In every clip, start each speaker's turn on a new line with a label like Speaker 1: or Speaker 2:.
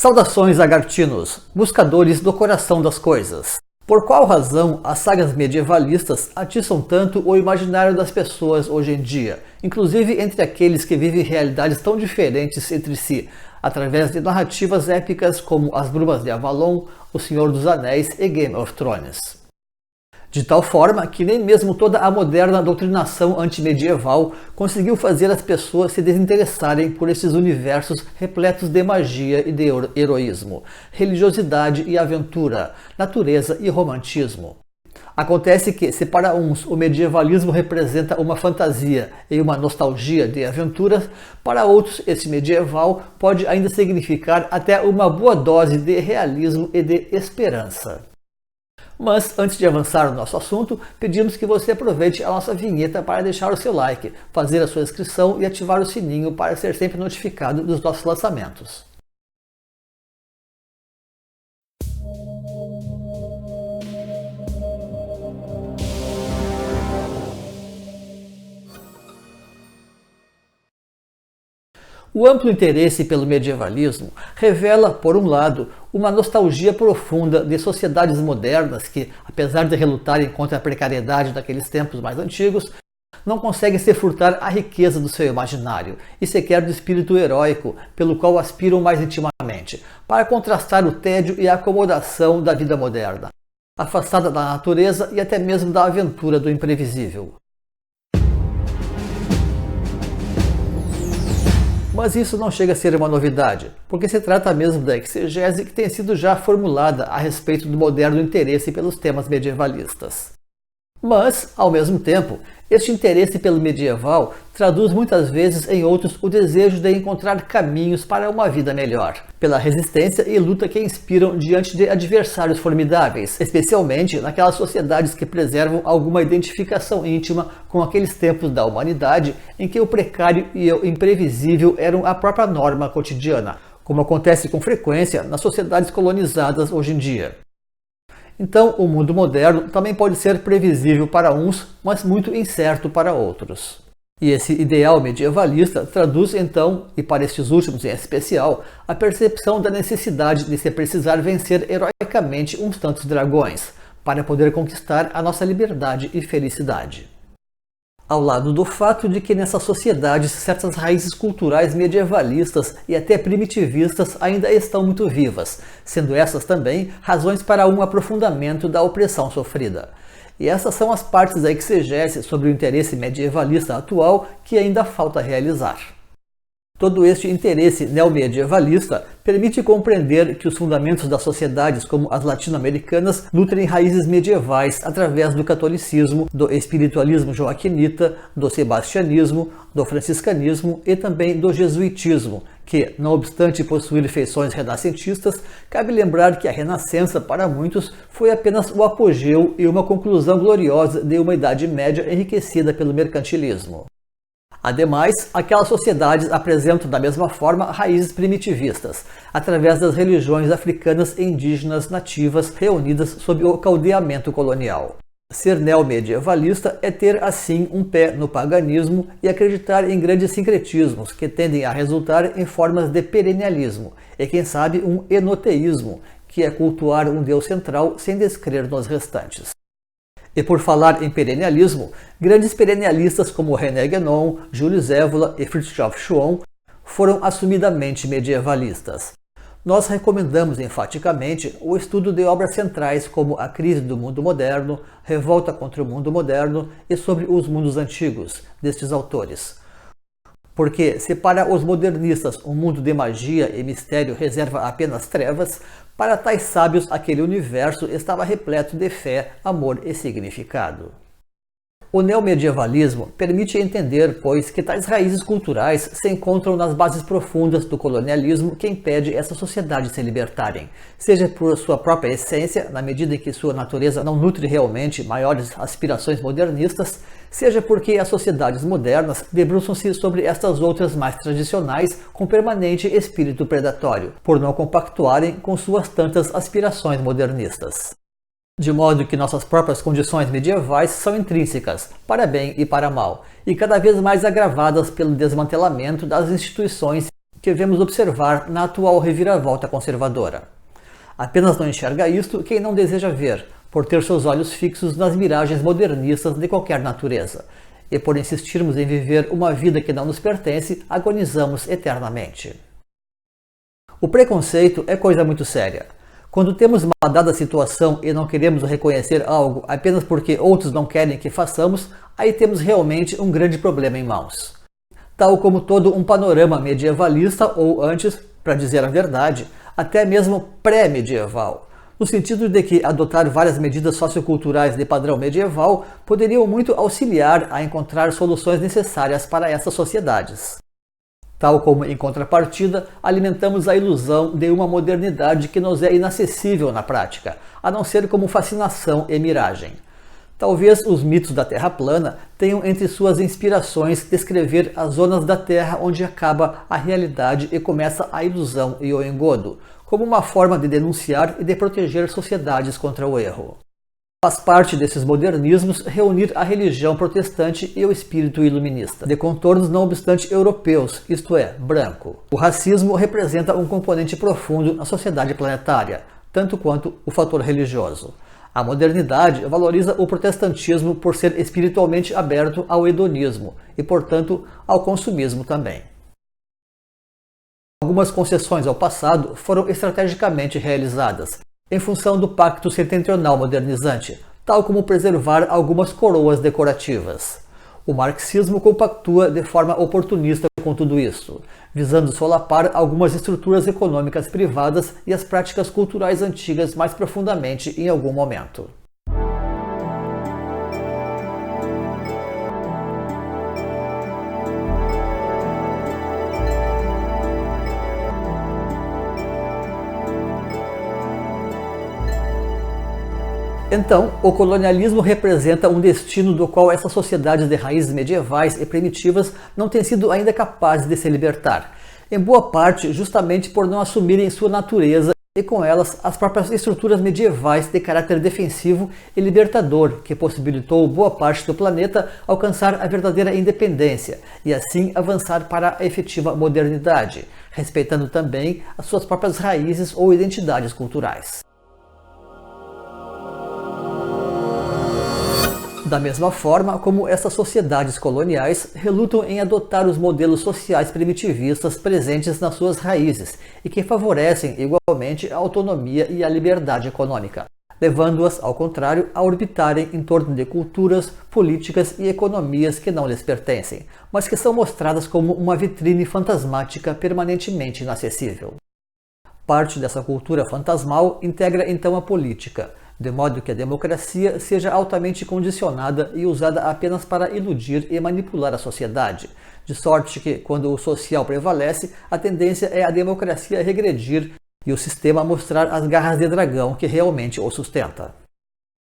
Speaker 1: Saudações, lagartinos, buscadores do coração das coisas. Por qual razão as sagas medievalistas atiçam tanto o imaginário das pessoas hoje em dia, inclusive entre aqueles que vivem realidades tão diferentes entre si, através de narrativas épicas como As Brumas de Avalon, O Senhor dos Anéis e Game of Thrones? De tal forma que nem mesmo toda a moderna doutrinação antimedieval conseguiu fazer as pessoas se desinteressarem por esses universos repletos de magia e de heroísmo, religiosidade e aventura, natureza e romantismo. Acontece que, se para uns o medievalismo representa uma fantasia e uma nostalgia de aventuras, para outros esse medieval pode ainda significar até uma boa dose de realismo e de esperança. Mas, antes de avançar no nosso assunto, pedimos que você aproveite a nossa vinheta para deixar o seu like, fazer a sua inscrição e ativar o sininho para ser sempre notificado dos nossos lançamentos. O amplo interesse pelo medievalismo revela, por um lado, uma nostalgia profunda de sociedades modernas que, apesar de relutarem contra a precariedade daqueles tempos mais antigos, não conseguem se furtar a riqueza do seu imaginário e sequer do espírito heróico pelo qual aspiram mais intimamente, para contrastar o tédio e a acomodação da vida moderna, afastada da natureza e até mesmo da aventura do imprevisível. Mas isso não chega a ser uma novidade, porque se trata mesmo da exegese que tem sido já formulada a respeito do moderno interesse pelos temas medievalistas. Mas, ao mesmo tempo, este interesse pelo medieval traduz muitas vezes em outros o desejo de encontrar caminhos para uma vida melhor, pela resistência e luta que inspiram diante de adversários formidáveis, especialmente naquelas sociedades que preservam alguma identificação íntima com aqueles tempos da humanidade em que o precário e o imprevisível eram a própria norma cotidiana, como acontece com frequência nas sociedades colonizadas hoje em dia. Então, o mundo moderno também pode ser previsível para uns, mas muito incerto para outros. E esse ideal medievalista traduz então, e para estes últimos em especial, a percepção da necessidade de se precisar vencer heroicamente uns tantos dragões, para poder conquistar a nossa liberdade e felicidade. Ao lado do fato de que nessas sociedades certas raízes culturais medievalistas e até primitivistas ainda estão muito vivas, sendo essas também razões para um aprofundamento da opressão sofrida. E essas são as partes da exegese sobre o interesse medievalista atual que ainda falta realizar. Todo este interesse neomedievalista permite compreender que os fundamentos das sociedades como as latino-americanas nutrem raízes medievais através do catolicismo, do espiritualismo joaquinita, do sebastianismo, do franciscanismo e também do jesuitismo, que, não obstante possuir feições renascentistas, cabe lembrar que a Renascença, para muitos, foi apenas o apogeu e uma conclusão gloriosa de uma Idade Média enriquecida pelo mercantilismo. Ademais, aquelas sociedades apresentam da mesma forma raízes primitivistas, através das religiões africanas e indígenas nativas reunidas sob o caldeamento colonial. Ser neomedievalista é ter, assim, um pé no paganismo e acreditar em grandes sincretismos que tendem a resultar em formas de perennialismo e, quem sabe, um enoteísmo, que é cultuar um Deus central sem descrer nos restantes. E por falar em perennialismo, grandes perennialistas como René Guénon, Julius Evola e Fritjof Schuon foram assumidamente medievalistas. Nós recomendamos enfaticamente o estudo de obras centrais como A Crise do Mundo Moderno, Revolta contra o Mundo Moderno e Sobre os Mundos Antigos, destes autores. Porque, se para os modernistas um mundo de magia e mistério reserva apenas trevas, para tais sábios aquele universo estava repleto de fé, amor e significado. O neomedievalismo permite entender, pois, que tais raízes culturais se encontram nas bases profundas do colonialismo que impede essas sociedades se libertarem, seja por sua própria essência, na medida em que sua natureza não nutre realmente maiores aspirações modernistas, seja porque as sociedades modernas debruçam-se sobre estas outras mais tradicionais com permanente espírito predatório, por não compactuarem com suas tantas aspirações modernistas. De modo que nossas próprias condições medievais são intrínsecas, para bem e para mal, e cada vez mais agravadas pelo desmantelamento das instituições que devemos observar na atual reviravolta conservadora. Apenas não enxerga isto quem não deseja ver, por ter seus olhos fixos nas miragens modernistas de qualquer natureza, e por insistirmos em viver uma vida que não nos pertence, agonizamos eternamente. O preconceito é coisa muito séria. Quando temos uma dada situação e não queremos reconhecer algo apenas porque outros não querem que façamos, aí temos realmente um grande problema em mãos. Tal como todo um panorama medievalista, ou antes, para dizer a verdade, até mesmo pré-medieval, no sentido de que adotar várias medidas socioculturais de padrão medieval poderiam muito auxiliar a encontrar soluções necessárias para essas sociedades. Tal como, em contrapartida, alimentamos a ilusão de uma modernidade que nos é inacessível na prática, a não ser como fascinação e miragem. Talvez os mitos da Terra plana tenham entre suas inspirações descrever as zonas da Terra onde acaba a realidade e começa a ilusão e o engodo, como uma forma de denunciar e de proteger sociedades contra o erro. Faz parte desses modernismos reunir a religião protestante e o espírito iluminista, de contornos não obstante europeus, isto é, branco. O racismo representa um componente profundo na sociedade planetária, tanto quanto o fator religioso. A modernidade valoriza o protestantismo por ser espiritualmente aberto ao hedonismo e, portanto, ao consumismo também. Algumas concessões ao passado foram estrategicamente realizadas, em função do pacto setentrional modernizante, tal como preservar algumas coroas decorativas. O marxismo compactua de forma oportunista com tudo isso, visando solapar algumas estruturas econômicas privadas e as práticas culturais antigas mais profundamente em algum momento. Então, o colonialismo representa um destino do qual essas sociedades de raízes medievais e primitivas não têm sido ainda capazes de se libertar, em boa parte justamente por não assumirem sua natureza e com elas as próprias estruturas medievais de caráter defensivo e libertador que possibilitou boa parte do planeta alcançar a verdadeira independência e assim avançar para a efetiva modernidade, respeitando também as suas próprias raízes ou identidades culturais. Da mesma forma como essas sociedades coloniais relutam em adotar os modelos sociais primitivistas presentes nas suas raízes e que favorecem igualmente a autonomia e a liberdade econômica, levando-as, ao contrário, a orbitarem em torno de culturas, políticas e economias que não lhes pertencem, mas que são mostradas como uma vitrine fantasmática permanentemente inacessível. Parte dessa cultura fantasmal integra então a política, de modo que a democracia seja altamente condicionada e usada apenas para iludir e manipular a sociedade, de sorte que, quando o social prevalece, a tendência é a democracia regredir e o sistema mostrar as garras de dragão que realmente o sustenta.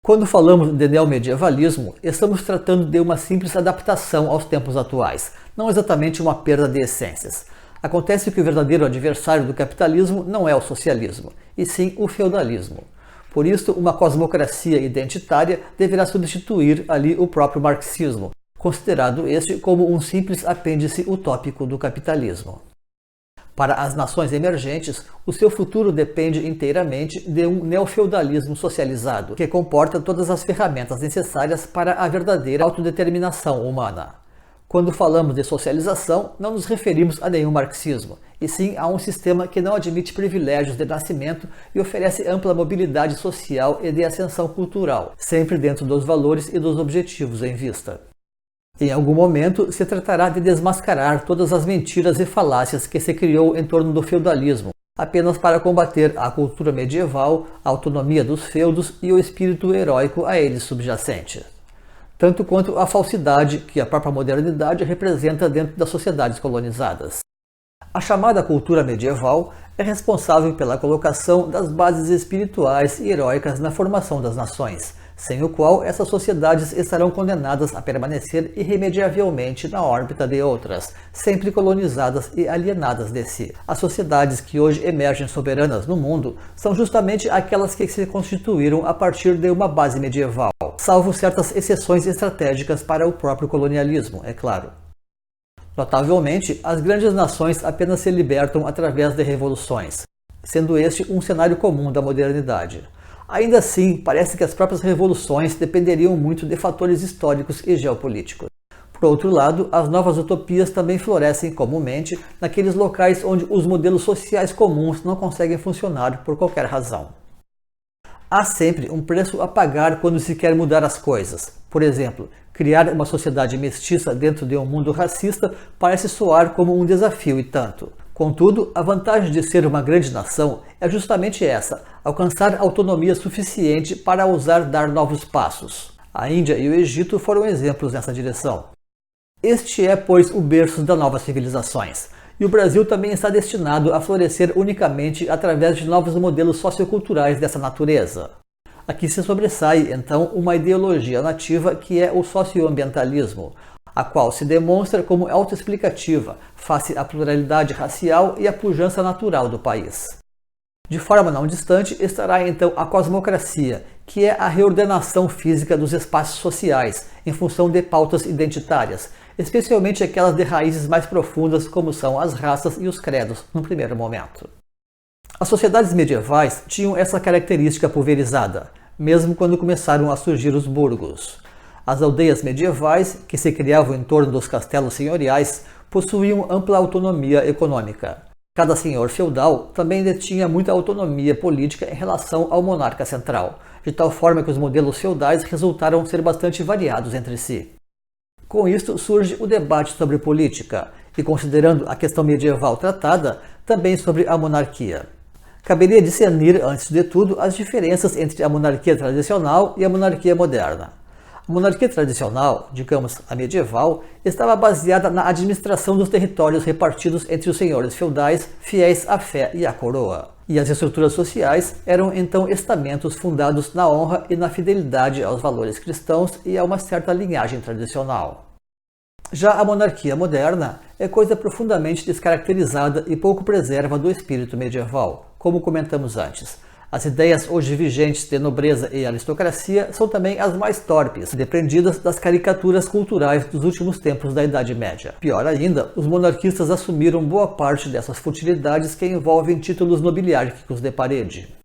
Speaker 1: Quando falamos de neomedievalismo, estamos tratando de uma simples adaptação aos tempos atuais, não exatamente uma perda de essências. Acontece que o verdadeiro adversário do capitalismo não é o socialismo, e sim o feudalismo. Por isso, uma cosmocracia identitária deverá substituir ali o próprio marxismo, considerado este como um simples apêndice utópico do capitalismo. Para as nações emergentes, o seu futuro depende inteiramente de um neofeudalismo socializado, que comporta todas as ferramentas necessárias para a verdadeira autodeterminação humana. Quando falamos de socialização, não nos referimos a nenhum marxismo, e sim a um sistema que não admite privilégios de nascimento e oferece ampla mobilidade social e de ascensão cultural, sempre dentro dos valores e dos objetivos em vista. Em algum momento, se tratará de desmascarar todas as mentiras e falácias que se criou em torno do feudalismo, apenas para combater a cultura medieval, a autonomia dos feudos e o espírito heróico a eles subjacente, tanto quanto a falsidade que a própria modernidade representa dentro das sociedades colonizadas. A chamada cultura medieval é responsável pela colocação das bases espirituais e heróicas na formação das nações, sem o qual essas sociedades estarão condenadas a permanecer irremediavelmente na órbita de outras, sempre colonizadas e alienadas de si. As sociedades que hoje emergem soberanas no mundo são justamente aquelas que se constituíram a partir de uma base medieval, salvo certas exceções estratégicas para o próprio colonialismo, é claro. Notavelmente, as grandes nações apenas se libertam através de revoluções, sendo este um cenário comum da modernidade. Ainda assim, parece que as próprias revoluções dependeriam muito de fatores históricos e geopolíticos. Por outro lado, as novas utopias também florescem comumente naqueles locais onde os modelos sociais comuns não conseguem funcionar por qualquer razão. Há sempre um preço a pagar quando se quer mudar as coisas. Por exemplo, criar uma sociedade mestiça dentro de um mundo racista parece soar como um desafio e tanto. Contudo, a vantagem de ser uma grande nação é justamente essa: alcançar autonomia suficiente para ousar dar novos passos. A Índia e o Egito foram exemplos nessa direção. Este é, pois, o berço das novas civilizações. E o Brasil também está destinado a florescer unicamente através de novos modelos socioculturais dessa natureza. Aqui se sobressai, então, uma ideologia nativa que é o socioambientalismo, a qual se demonstra como autoexplicativa face à pluralidade racial e à pujança natural do país. De forma não distante estará então a cosmocracia, que é a reordenação física dos espaços sociais em função de pautas identitárias, especialmente aquelas de raízes mais profundas como são as raças e os credos no primeiro momento. As sociedades medievais tinham essa característica pulverizada, mesmo quando começaram a surgir os burgos. As aldeias medievais, que se criavam em torno dos castelos senhoriais, possuíam ampla autonomia econômica. Cada senhor feudal também detinha muita autonomia política em relação ao monarca central, de tal forma que os modelos feudais resultaram ser bastante variados entre si. Com isto surge o debate sobre política, e considerando a questão medieval tratada, também sobre a monarquia. Caberia discernir, antes de tudo, as diferenças entre a monarquia tradicional e a monarquia moderna. A monarquia tradicional, digamos a medieval, estava baseada na administração dos territórios repartidos entre os senhores feudais, fiéis à fé e à coroa. E as estruturas sociais eram então estamentos fundados na honra e na fidelidade aos valores cristãos e a uma certa linhagem tradicional. Já a monarquia moderna é coisa profundamente descaracterizada e pouco preserva do espírito medieval, como comentamos antes. As ideias hoje vigentes de nobreza e aristocracia são também as mais torpes, depreendidas das caricaturas culturais dos últimos tempos da Idade Média. Pior ainda, os monarquistas assumiram boa parte dessas futilidades que envolvem títulos nobiliárquicos de parede.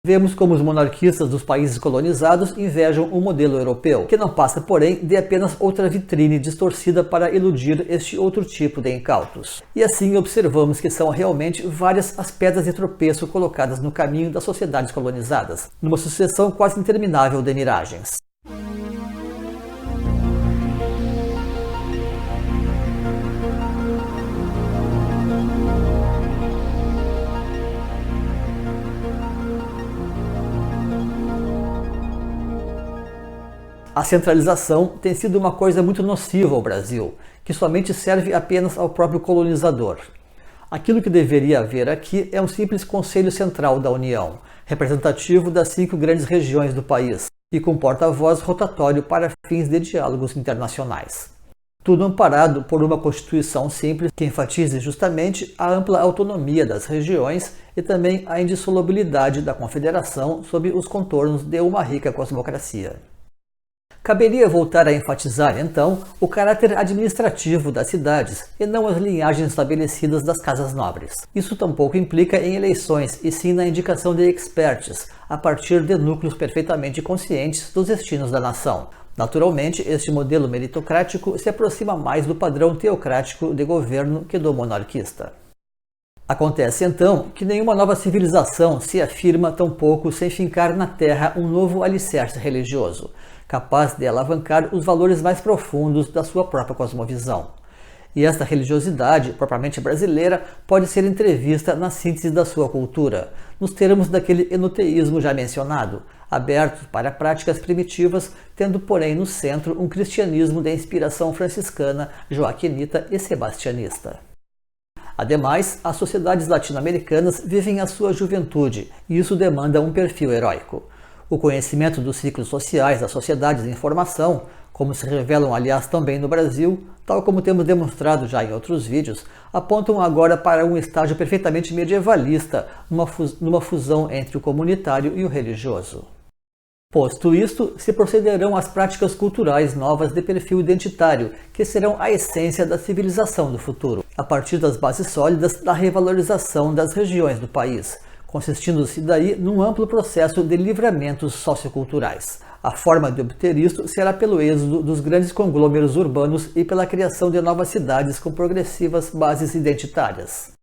Speaker 1: Vemos como os monarquistas dos países colonizados invejam o modelo europeu, que não passa, porém, de apenas outra vitrine distorcida para iludir este outro tipo de incautos. E assim observamos que são realmente várias as pedras de tropeço colocadas no caminho das sociedades colonizadas, numa sucessão quase interminável de miragens. A centralização tem sido uma coisa muito nociva ao Brasil, que somente serve apenas ao próprio colonizador. Aquilo que deveria haver aqui é um simples Conselho Central da União, representativo das 5 grandes regiões do país, e com porta-voz rotatório para fins de diálogos internacionais. Tudo amparado por uma Constituição simples que enfatize justamente a ampla autonomia das regiões e também a indissolubilidade da Confederação sob os contornos de uma rica cosmocracia. Caberia voltar a enfatizar, então, o caráter administrativo das cidades e não as linhagens estabelecidas das casas nobres. Isso tampouco implica em eleições, e sim na indicação de experts, a partir de núcleos perfeitamente conscientes dos destinos da nação. Naturalmente, este modelo meritocrático se aproxima mais do padrão teocrático de governo que do monarquista. Acontece então que nenhuma nova civilização se afirma tampouco sem fincar na terra um novo alicerce religioso, capaz de alavancar os valores mais profundos da sua própria cosmovisão. E esta religiosidade, propriamente brasileira, pode ser entrevista na síntese da sua cultura, nos termos daquele enoteísmo já mencionado, aberto para práticas primitivas, tendo porém no centro um cristianismo de inspiração franciscana, joaquinita e sebastianista. Ademais, as sociedades latino-americanas vivem a sua juventude, e isso demanda um perfil heróico. O conhecimento dos ciclos sociais das sociedades em formação, como se revelam aliás também no Brasil, tal como temos demonstrado já em outros vídeos, apontam agora para um estágio perfeitamente medievalista, numa fusão entre o comunitário e o religioso. Posto isto, se procederão às práticas culturais novas de perfil identitário, que serão a essência da civilização do futuro, a partir das bases sólidas da revalorização das regiões do país, consistindo-se daí num amplo processo de livramentos socioculturais. A forma de obter isto será pelo êxodo dos grandes conglômeros urbanos e pela criação de novas cidades com progressivas bases identitárias.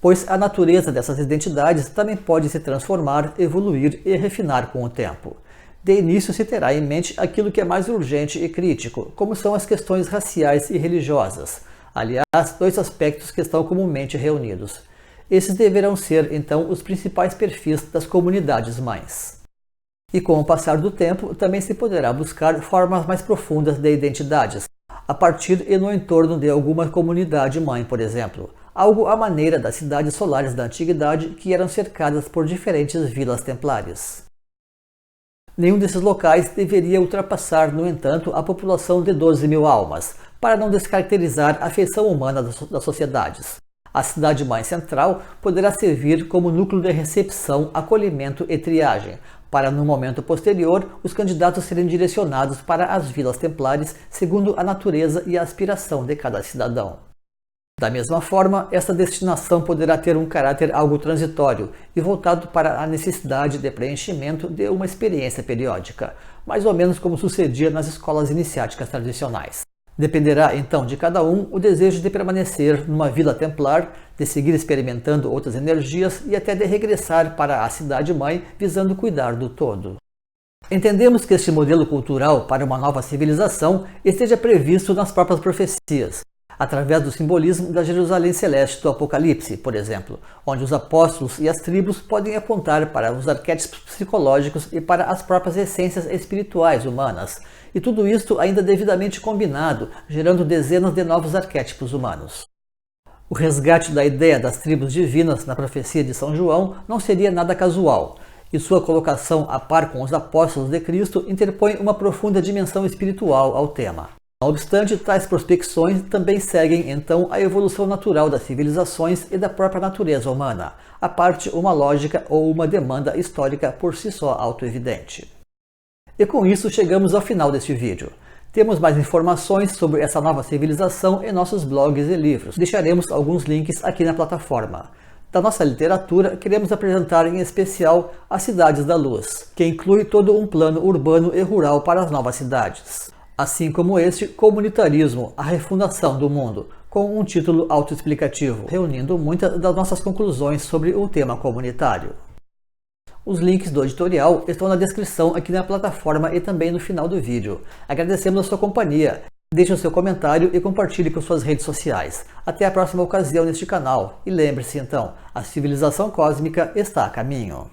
Speaker 1: Pois a natureza dessas identidades também pode se transformar, evoluir e refinar com o tempo. De início se terá em mente aquilo que é mais urgente e crítico, como são as questões raciais e religiosas. Aliás, dois aspectos que estão comumente reunidos. Esses deverão ser, então, os principais perfis das comunidades mães. E com o passar do tempo, também se poderá buscar formas mais profundas de identidades, a partir e no entorno de alguma comunidade mãe, por exemplo, algo à maneira das cidades solares da antiguidade que eram cercadas por diferentes vilas templárias. Nenhum desses locais deveria ultrapassar, no entanto, a população de 12.000 almas, para não descaracterizar a feição humana das sociedades. A cidade-mãe central poderá servir como núcleo de recepção, acolhimento e triagem, para no momento posterior os candidatos serem direcionados para as vilas templares segundo a natureza e a aspiração de cada cidadão. Da mesma forma, essa destinação poderá ter um caráter algo transitório e voltado para a necessidade de preenchimento de uma experiência periódica, mais ou menos como sucedia nas escolas iniciáticas tradicionais. Dependerá então de cada um o desejo de permanecer numa vila templar, de seguir experimentando outras energias e até de regressar para a cidade-mãe visando cuidar do todo. Entendemos que este modelo cultural para uma nova civilização esteja previsto nas próprias profecias, através do simbolismo da Jerusalém Celeste do Apocalipse, por exemplo, onde os apóstolos e as tribos podem apontar para os arquétipos psicológicos e para as próprias essências espirituais humanas, e tudo isto ainda devidamente combinado, gerando dezenas de novos arquétipos humanos. O resgate da ideia das tribos divinas na profecia de São João não seria nada casual, e sua colocação a par com os apóstolos de Cristo interpõe uma profunda dimensão espiritual ao tema. Não obstante, tais prospecções também seguem, então, a evolução natural das civilizações e da própria natureza humana, a parte uma lógica ou uma demanda histórica por si só autoevidente. E com isso chegamos ao final deste vídeo. Temos mais informações sobre essa nova civilização em nossos blogs e livros. Deixaremos alguns links aqui na plataforma. Da nossa literatura, queremos apresentar em especial As Cidades da Luz, que inclui todo um plano urbano e rural para as novas cidades. Assim como este Comunitarismo, a refundação do mundo, com um título autoexplicativo, reunindo muitas das nossas conclusões sobre o tema comunitário. Os links do editorial estão na descrição aqui na plataforma e também no final do vídeo. Agradecemos a sua companhia. Deixe o seu comentário e compartilhe por suas redes sociais. Até a próxima ocasião neste canal. E lembre-se então, a civilização cósmica está a caminho.